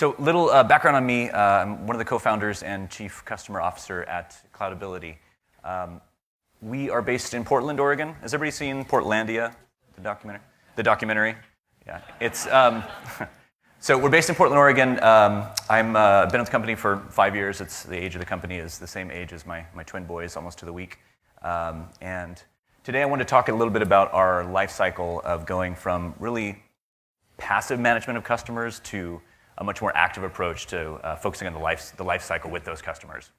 So little background on me. I'm one of the co-founders and chief customer officer at Cloudability. We are based in Portland, Oregon. Has everybody seen Portlandia, the documentary? The documentary? Yeah. It's so we're based in Portland, Oregon. I'm been with the company for 5 years. It's the age of the company is the same age as my twin boys, almost to the week. And today I want to talk a little bit about our life cycle of going from really passive management of customers to a much more active approach to focusing on the life cycle with those customers.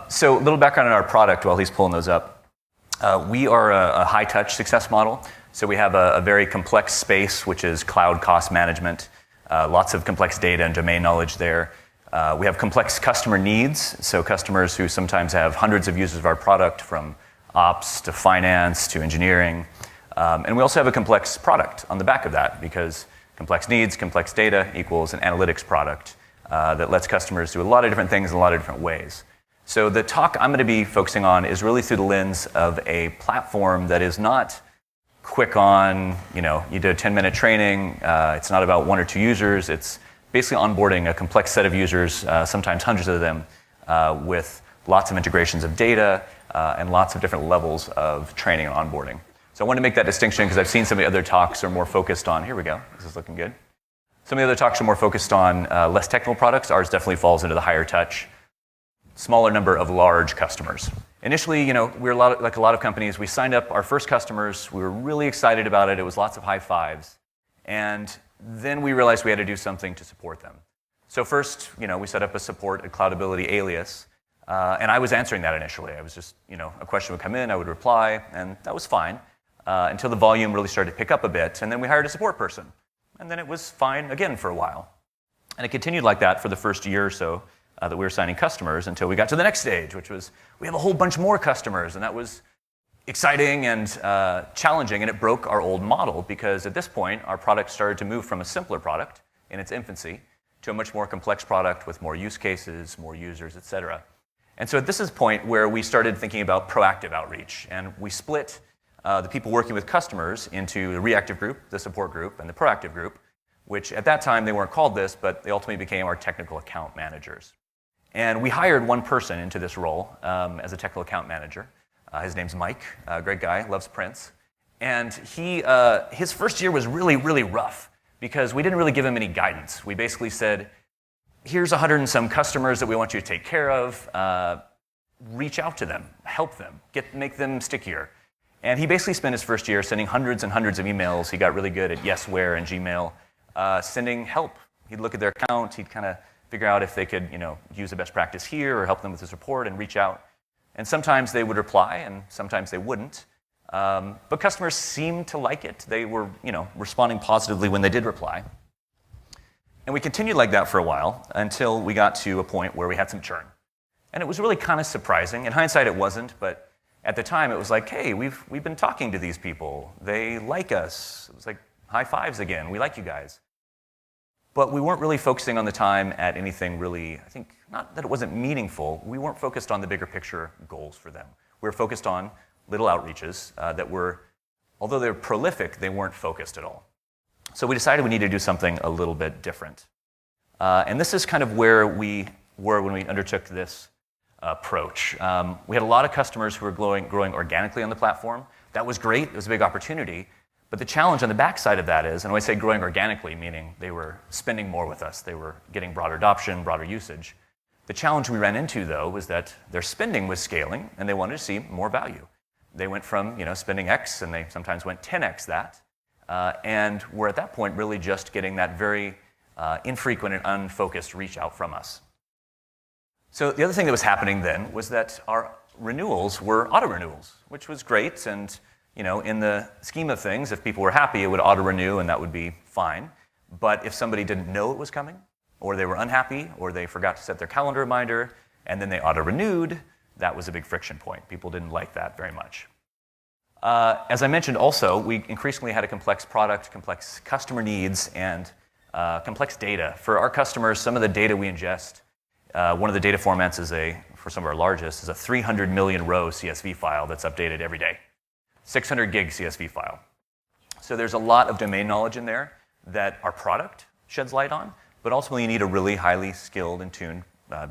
So a little background on our product while he's pulling those up. We are a high-touch success model. So we have a very complex space, which is cloud cost management, lots of complex data and domain knowledge there. We have complex customer needs, so customers who sometimes have hundreds of users of our product, from ops to finance to engineering. And we also have a complex product on the back of that, because complex needs, complex data equals an analytics product that lets customers do a lot of different things in a lot of different ways. So the talk I'm going to be focusing on is really through the lens of a platform that is not quick on, you did a 10-minute training, it's not about one or two users, it's basically onboarding a complex set of users, sometimes hundreds of them, with lots of integrations of data and lots of different levels of training and onboarding. So I want to make that distinction because I've seen some of the other talks are more focused on, here we go, this is looking good. Some of the other talks are more focused on less technical products. Ours definitely falls into the higher touch, smaller number of large customers. Initially, we're like a lot of companies, we signed up our first customers, we were really excited about it, it was lots of high fives, and then we realized we had to do something to support them. So first, we set up a support, a Cloudability alias, and I was answering that initially. I was just, a question would come in, I would reply, and that was fine, until the volume really started to pick up a bit, and then we hired a support person. And then it was fine again for a while. And it continued like that for the first year or so, that we were signing customers until we got to the next stage, which was we have a whole bunch more customers, and that was exciting and challenging, and it broke our old model because at this point our product started to move from a simpler product in its infancy to a much more complex product with more use cases, more users, et cetera. And so this is the point where we started thinking about proactive outreach, and we split the people working with customers into the reactive group, the support group, and the proactive group, which at that time they weren't called this, but they ultimately became our technical account managers. And we hired one person into this role as a technical account manager. His name's Mike, a great guy, loves Prince. And his first year was really, really rough because we didn't really give him any guidance. We basically said, here's 100 and some customers that we want you to take care of. Reach out to them, help them, make them stickier. And he basically spent his first year sending hundreds and hundreds of emails. He got really good at yes, where, and Gmail, sending help. He'd look at their account, he'd kind of figure out if they could, use the best practice here or help them with the support and reach out. And sometimes they would reply, and sometimes they wouldn't. But customers seemed to like it. They were, responding positively when they did reply. And we continued like that for a while until we got to a point where we had some churn. And it was really kind of surprising. In hindsight, it wasn't, but at the time, it was like, hey, we've been talking to these people. They like us. It was like high fives again. We like you guys. But we weren't really focusing on the time at anything really, I think, not that it wasn't meaningful. We weren't focused on the bigger picture goals for them. We were focused on little outreaches that were, although they were prolific, they weren't focused at all. So we decided we needed to do something a little bit different. And this is kind of where we were when we undertook this approach. We had a lot of customers who were growing organically on the platform. That was great. It was a big opportunity. But the challenge on the backside of that is, and when I say growing organically, meaning they were spending more with us, they were getting broader adoption, broader usage. The challenge we ran into, though, was that their spending was scaling, and they wanted to see more value. They went from spending X, and they sometimes went 10X that, and were at that point really just getting that very infrequent and unfocused reach out from us. So the other thing that was happening then was that our renewals were auto-renewals, which was great, and in the scheme of things, if people were happy, it would auto-renew and that would be fine. But if somebody didn't know it was coming, or they were unhappy, or they forgot to set their calendar reminder, and then they auto-renewed, that was a big friction point. People didn't like that very much. As I mentioned also, we increasingly had a complex product, complex customer needs, and complex data. For our customers, some of the data we ingest, one of the data formats for some of our largest, is a 300 million row CSV file that's updated every day. 600 gig CSV file. So there's a lot of domain knowledge in there that our product sheds light on, but ultimately you need a really highly skilled and tuned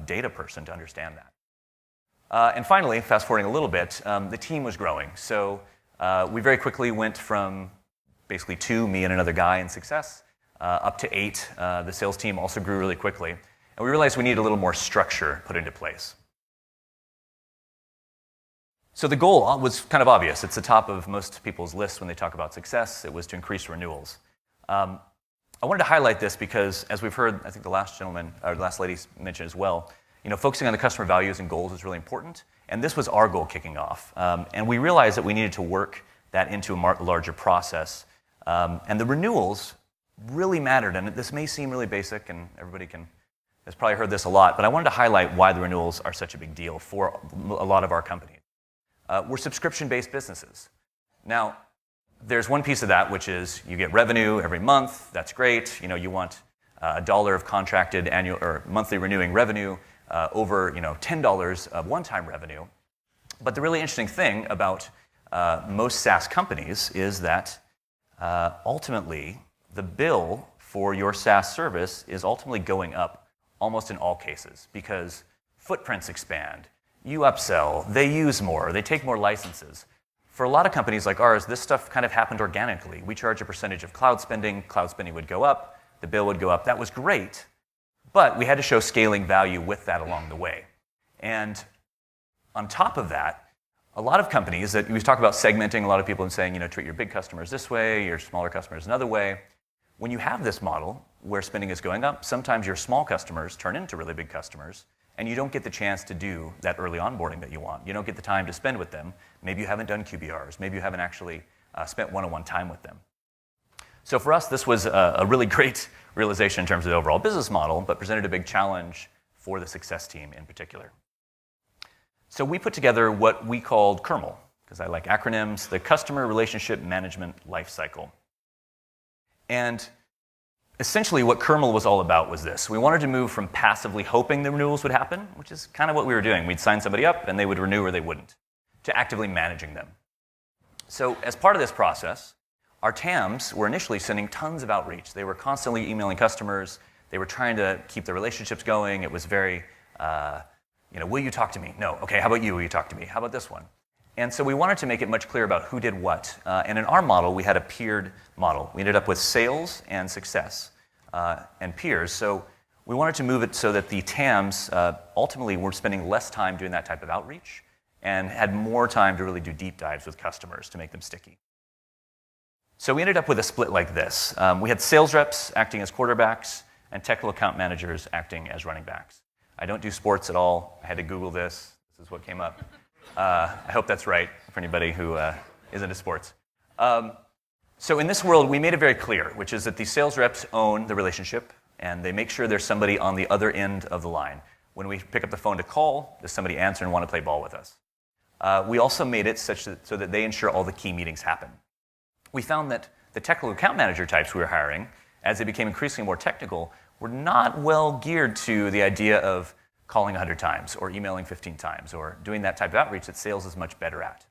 data person to understand that. And finally, fast forwarding a little bit, the team was growing. So we very quickly went from basically 2, me and another guy in success, up to 8. The sales team also grew really quickly. And we realized we needed a little more structure put into place. So the goal was kind of obvious. It's the top of most people's lists when they talk about success. It was to increase renewals. I wanted to highlight this because, as we've heard, I think the last gentleman, or the last lady mentioned as well, focusing on the customer values and goals is really important. And this was our goal kicking off. And we realized that we needed to work that into a larger process. And the renewals really mattered. And this may seem really basic, and everybody has probably heard this a lot, but I wanted to highlight why the renewals are such a big deal for a lot of our companies. We're subscription-based businesses. Now, there's one piece of that, which is you get revenue every month. That's great. You want $1 of contracted annual or monthly renewing revenue over $10 of one-time revenue. But the really interesting thing about most SaaS companies is that ultimately the bill for your SaaS service is ultimately going up almost in all cases because footprints expand. You upsell, they use more, they take more licenses. For a lot of companies like ours, this stuff kind of happened organically. We charge a percentage of cloud spending would go up, the bill would go up. That was great, but we had to show scaling value with that along the way. And on top of that, a lot of companies that we talk about segmenting, a lot of people are saying, treat your big customers this way, your smaller customers another way. When you have this model where spending is going up, sometimes your small customers turn into really big customers, and you don't get the chance to do that early onboarding that you want. You don't get the time to spend with them. Maybe you haven't done QBRs. Maybe you haven't actually spent one-on-one time with them. So for us, this was a really great realization in terms of the overall business model, but presented a big challenge for the success team in particular. So we put together what we called CRML, because I like acronyms, the Customer Relationship Management Lifecycle. And essentially what CRML was all about was this. We wanted to move from passively hoping the renewals would happen, which is kind of what we were doing. We'd sign somebody up and they would renew or they wouldn't, to actively managing them. So as part of this process, our TAMs were initially sending tons of outreach. They were constantly emailing customers. They were trying to keep the relationships going. It was very, will you talk to me? No. Okay, how about you? Will you talk to me? How about this one? And so we wanted to make it much clearer about who did what. And in our model, we had a peered model. We ended up with sales and success and peers. So we wanted to move it so that the TAMs ultimately were spending less time doing that type of outreach and had more time to really do deep dives with customers to make them sticky. So we ended up with a split like this. We had sales reps acting as quarterbacks and technical account managers acting as running backs. I don't do sports at all. I had to Google this. This is what came up. I hope that's right for anybody who is into sports. So in this world, we made it very clear, which is that the sales reps own the relationship, and they make sure there's somebody on the other end of the line. When we pick up the phone to call, does somebody answer and want to play ball with us? We also made it so that they ensure all the key meetings happen. We found that the technical account manager types we were hiring, as they became increasingly more technical, were not well geared to the idea of calling 100 times or emailing 15 times or doing that type of outreach that sales is much better at.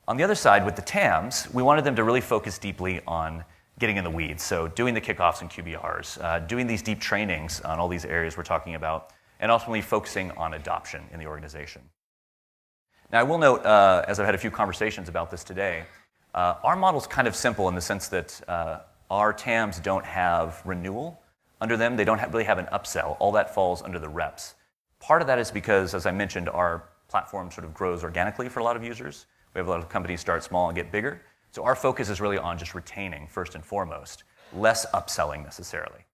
On the other side, with the TAMs, we wanted them to really focus deeply on getting in the weeds, so doing the kickoffs and QBRs, doing these deep trainings on all these areas we're talking about, and ultimately focusing on adoption in the organization. Now, I will note, as I've had a few conversations about this today, our model's kind of simple in the sense that our TAMs don't have renewal under them. They don't really have an upsell. All that falls under the reps. Part of that is because, as I mentioned, our platform sort of grows organically for a lot of users. We have a lot of companies start small and get bigger. So our focus is really on just retaining first and foremost, less upselling necessarily.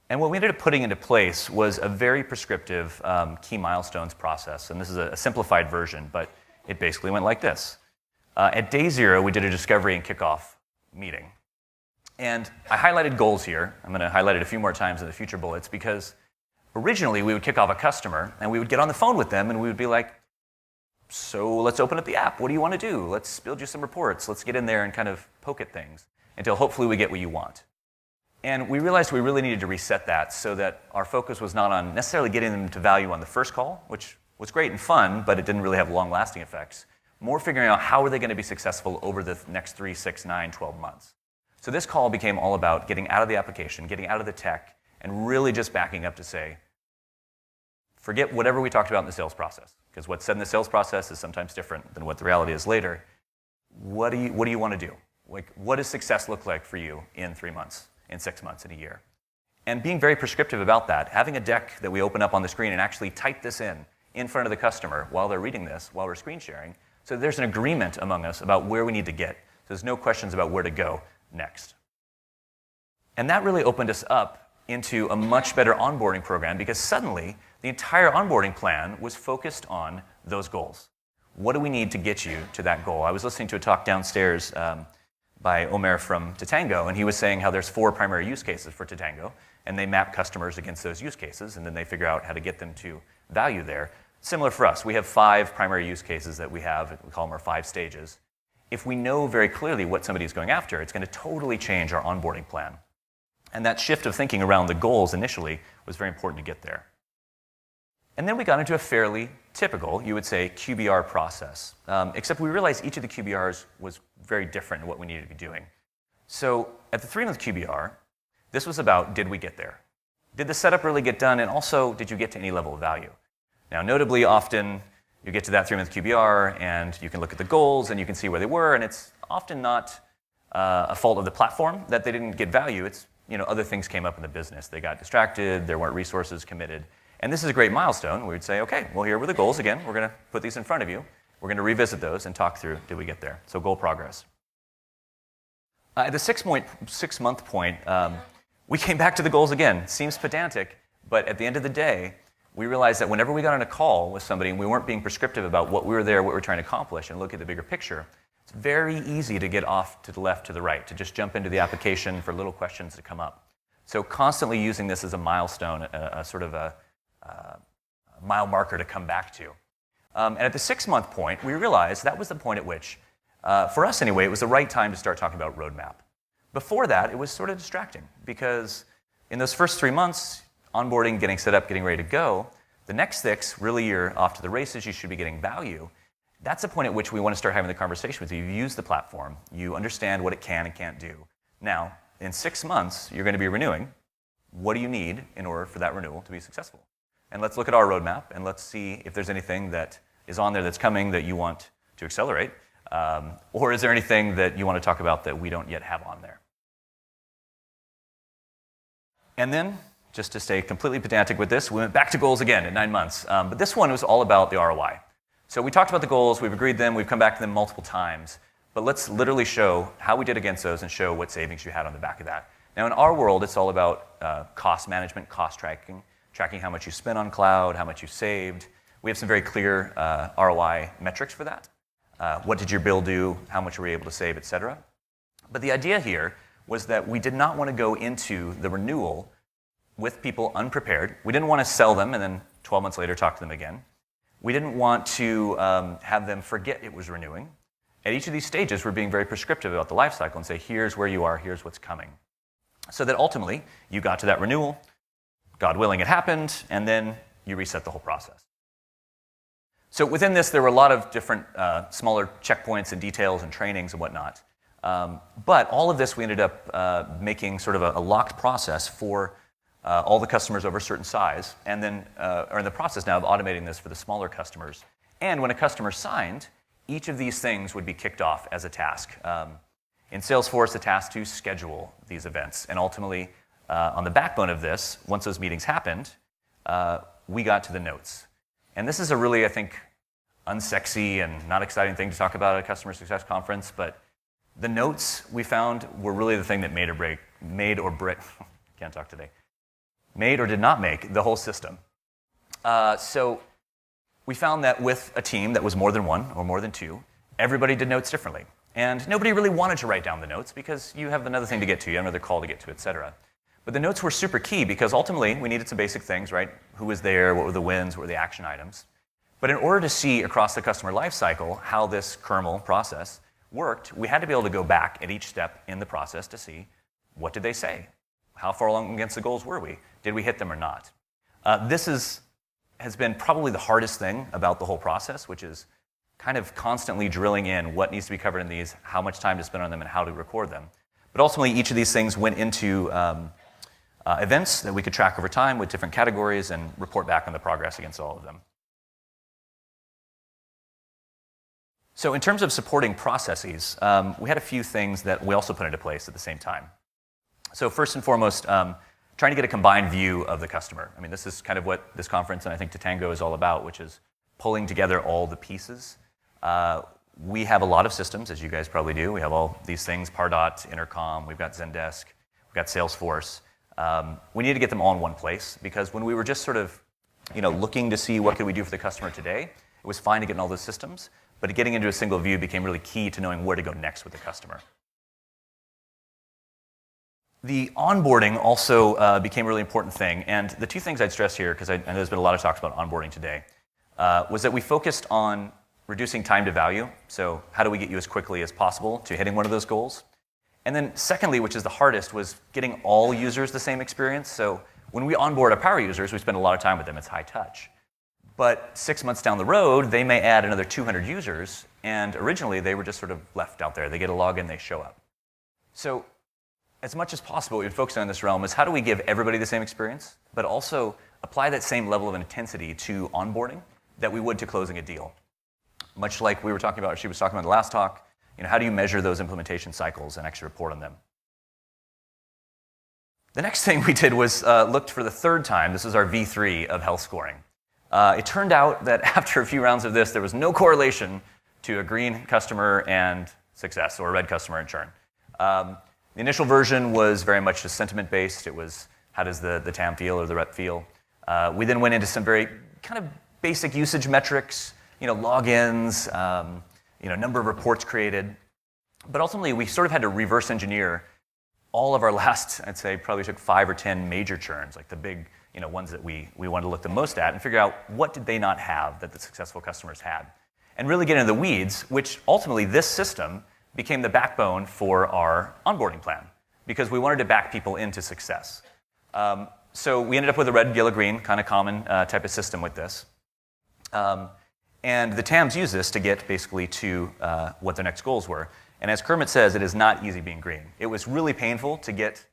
And what we ended up putting into place was a very prescriptive key milestones process. And this is a simplified version, but it basically went like this. At day 0, we did a discovery and kickoff meeting. And I highlighted goals here. I'm going to highlight it a few more times in the future bullets because originally we would kick off a customer and we would get on the phone with them and we would be like, so let's open up the app. What do you want to do? Let's build you some reports. Let's get in there and kind of poke at things until hopefully we get what you want. And we realized we really needed to reset that so that our focus was not on necessarily getting them to value on the first call, which was great and fun, but it didn't really have long-lasting effects. More figuring out how are they going to be successful over the next 3, 6, 9, 12 months. So this call became all about getting out of the application, getting out of the tech, and really just backing up to say, forget whatever we talked about in the sales process, because what's said in the sales process is sometimes different than what the reality is later. What do you want to do? Like, what does success look like for you in 3 months, in 6 months, in a year? And being very prescriptive about that, having a deck that we open up on the screen and actually type this in front of the customer while they're reading this, while we're screen sharing, so there's an agreement among us about where we need to get. So there's no questions about where to go next. And that really opened us up into a much better onboarding program, because suddenly the entire onboarding plan was focused on those goals. What do we need to get you to that goal? I was listening to a talk downstairs by Omer from Tatango, and he was saying how there's 4 primary use cases for Tatango, and they map customers against those use cases, and then they figure out how to get them to value there. Similar for us, we have 5 primary use cases that we have. We call them our 5 stages. If we know very clearly what somebody's going after, it's going to totally change our onboarding plan. And that shift of thinking around the goals initially was very important to get there. And then we got into a fairly typical, you would say, QBR process, except we realized each of the QBRs was very different in what we needed to be doing. So at the 3-month QBR, this was about, did we get there? Did the setup really get done? And also, did you get to any level of value? Now, notably, often you get to that 3-month QBR and you can look at the goals and you can see where they were, and it's often not a fault of the platform that they didn't get value. It's, other things came up in the business. They got distracted, there weren't resources committed. And this is a great milestone. We would say, okay, well, here were the goals again. We're going to put these in front of you. We're going to revisit those and talk through, did we get there? So goal progress. At the 6-month point, we came back to the goals again. Seems pedantic, but at the end of the day, we realized that whenever we got on a call with somebody and we weren't being prescriptive about what we were there, what we were trying to accomplish, and look at the bigger picture, it's very easy to get off to the left, to the right, to just jump into the application for little questions to come up. So constantly using this as a milestone, a sort of a mile marker to come back to. And at the 6-month point, we realized that was the point at which, for us anyway, it was the right time to start talking about roadmap. Before that, it was sort of distracting, because in those first 3 months, onboarding, getting set up, getting ready to go, the next 6, really you're off to the races, you should be getting value. That's the point at which we want to start having the conversation with you. You use the platform, you understand what it can and can't do. Now, in 6 months, you're going to be renewing. What do you need in order for that renewal to be successful? And let's look at our roadmap, and let's see if there's anything that is on there that's coming that you want to accelerate, or is there anything that you want to talk about that we don't yet have on there? And then, just to stay completely pedantic with this, we went back to goals again in 9 months. But this one was all about the ROI. So we talked about the goals, we've agreed them, we've come back to them multiple times, but let's literally show how we did against those and show what savings you had on the back of that. Now, in our world, it's all about cost management, cost tracking how much you spent on cloud, how much you saved. We have some very clear ROI metrics for that. What did your bill do? How much were you able to save, et cetera? But the idea here was that we did not want to go into the renewal with people unprepared. We didn't want to sell them and then 12 months later talk to them again. We didn't want to have them forget it was renewing. At each of these stages, we're being very prescriptive about the life cycle and say, here's where you are, here's what's coming. So that ultimately, you got to that renewal, God willing it happened, and then you reset the whole process. So within this, there were a lot of different smaller checkpoints and details and trainings and whatnot. But all of this, we ended up making sort of a locked process for all the customers over a certain size, and then are in the process now of automating this for the smaller customers. And when a customer signed, each of these things would be kicked off as a task. In Salesforce, the task to schedule these events. And ultimately, on the backbone of this, once those meetings happened, we got to the notes. And this is a really, I think, unsexy and not exciting thing to talk about at a customer success conference, but the notes we found were really the thing that made or did not make the whole system. So we found that with a team that was more than 1 or more than 2, everybody did notes differently. And nobody really wanted to write down the notes because you have another thing to get to, you have another call to get to, et cetera. But the notes were super key because ultimately we needed some basic things, right? Who was there, what were the wins, what were the action items. But in order to see across the customer lifecycle how this kernel process worked, we had to be able to go back at each step in the process to see what did they say? How far along against the goals were we? Did we hit them or not? This has been probably the hardest thing about the whole process, which is kind of constantly drilling in what needs to be covered in these, how much time to spend on them, and how to record them. But ultimately, each of these things went into events that we could track over time with different categories and report back on the progress against all of them. So in terms of supporting processes, we had a few things that we also put into place at the same time. So first and foremost, trying to get a combined view of the customer. I mean, this is kind of what this conference and I think Tatango is all about, which is pulling together all the pieces. We have a lot of systems, as you guys probably do. We have all these things, Pardot, Intercom, we've got Zendesk, we've got Salesforce. We need to get them all in one place, because when we were just sort of looking to see what could we do for the customer today, it was fine to get in all those systems, but getting into a single view became really key to knowing where to go next with the customer. The onboarding also became a really important thing, and the two things I'd stress here, because I know there's been a lot of talks about onboarding today, was that we focused on reducing time to value. So how do we get you as quickly as possible to hitting one of those goals? And then secondly, which is the hardest, was getting all users the same experience. So when we onboard our power users, we spend a lot of time with them. It's high touch. But 6 months down the road, they may add another 200 users, and originally they were just sort of left out there. They get a login, they show up. So as much as possible, what we would focus on in this realm is how do we give everybody the same experience, but also apply that same level of intensity to onboarding that we would to closing a deal. Much like we were talking about, she was talking about in the last talk, how do you measure those implementation cycles and actually report on them? The next thing we did was looked for the third time. This is our V3 of health scoring. It turned out that after a few rounds of this, there was no correlation to a green customer and success, or a red customer and churn. The initial version was very much just sentiment-based. It was, how does the TAM feel or the rep feel? We then went into some very kind of basic usage metrics, logins, number of reports created. But ultimately, we sort of had to reverse engineer all of our last, I'd say, probably took 5 or 10 major churns, like the big ones that we wanted to look the most at, and figure out what did they not have that the successful customers had. And really get into the weeds, which ultimately this system became the backbone for our onboarding plan, because we wanted to back people into success. So we ended up with a red, yellow, green, kind of common type of system with this. And the TAMs use this to get basically to what their next goals were. And as Kermit says, it is not easy being green. It was really painful to get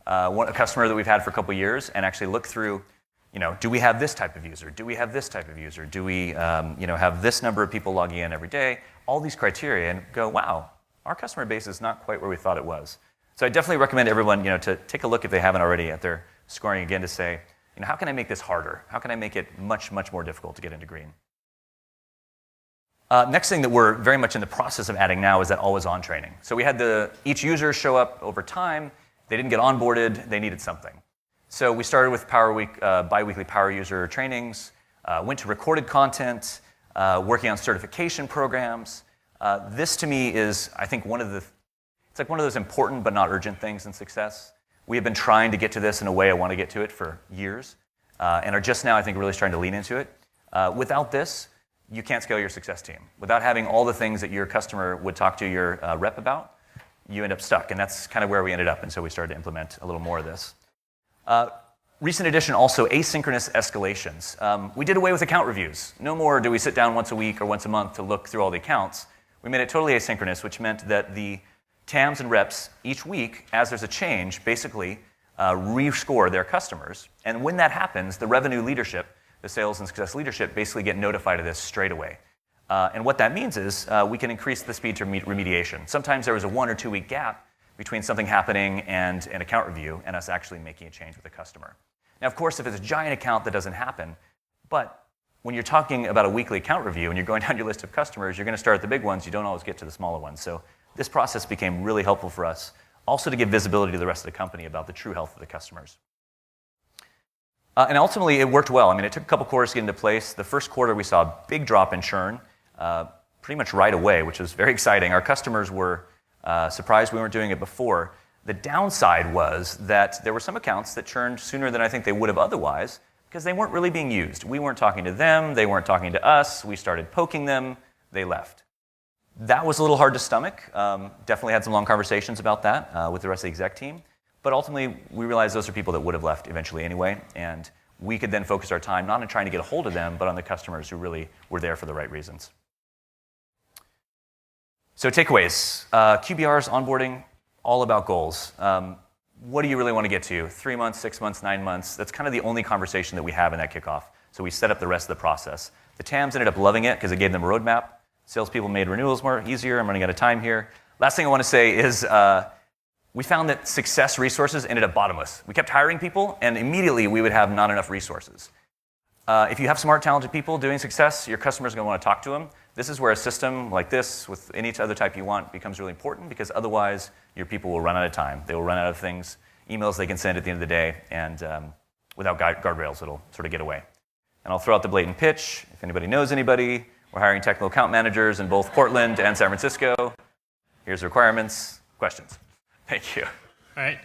a customer that we've had for a couple years and actually look through, do we have this type of user? Do we have this type of user? Do we have this number of people logging in every day? All these criteria, and go, wow, our customer base is not quite where we thought it was. So I definitely recommend everyone to take a look, if they haven't already, at their scoring again, to say, how can I make this harder? How can I make it much, much more difficult to get into green? Next thing that we're very much in the process of adding now is that always-on training. So we had each user show up over time. They didn't get onboarded. They needed something. So we started with Power Week, bi-weekly power user trainings, went to recorded content, working on certification programs. This to me is, I think, it's like one of those important but not urgent things in success. We have been trying to get to this in a way I want to get to it for years, and are just now, I think, really starting to lean into it. Without this, you can't scale your success team. Without having all the things that your customer would talk to your rep about, you end up stuck, and that's kind of where we ended up, and so we started to implement a little more of this. Recent addition also, asynchronous escalations. We did away with account reviews. No more do we sit down once a week or once a month to look through all the accounts. We made it totally asynchronous, which meant that the TAMs and reps each week, as there's a change, basically rescore their customers. And when that happens, the revenue leadership, the sales and success leadership, basically get notified of this straight away. And what that means is we can increase the speed to remediation. Sometimes there was a 1 or 2 week gap between something happening and an account review and us actually making a change with the customer. Now, of course, if it's a giant account, that doesn't happen. But when you're talking about a weekly account review and you're going down your list of customers, you're going to start at the big ones. You don't always get to the smaller ones. So this process became really helpful for us, also to give visibility to the rest of the company about the true health of the customers. And ultimately, it worked well. I mean, it took a couple quarters to get into place. The first quarter, we saw a big drop in churn pretty much right away, which was very exciting. Our customers were surprised we weren't doing it before. The downside was that there were some accounts that churned sooner than I think they would have otherwise, because they weren't really being used. We weren't talking to them. They weren't talking to us. We started poking them. They left. That was a little hard to stomach. Definitely had some long conversations about that with the rest of the exec team. But ultimately, we realized those are people that would have left eventually anyway, and we could then focus our time not on trying to get a hold of them, but on the customers who really were there for the right reasons. So takeaways. QBR's onboarding, all about goals. What do you really want to get to? 3 months, 6 months, 9 months? That's kind of the only conversation that we have in that kickoff. So we set up the rest of the process. The TAMs ended up loving it because it gave them a roadmap. Salespeople made renewals more easier. I'm running out of time here. Last thing I want to say is we found that success resources ended up bottomless. We kept hiring people, and immediately we would have not enough resources. If you have smart, talented people doing success, your customers are going to want to talk to them. This is where a system like this, with any other type you want, becomes really important, because otherwise your people will run out of time. They will run out of things, emails they can send at the end of the day, and without guardrails, it'll sort of get away. And I'll throw out the blatant pitch. If anybody knows anybody, we're hiring technical account managers in both Portland and San Francisco. Here's the requirements. Questions? Thank you. All right.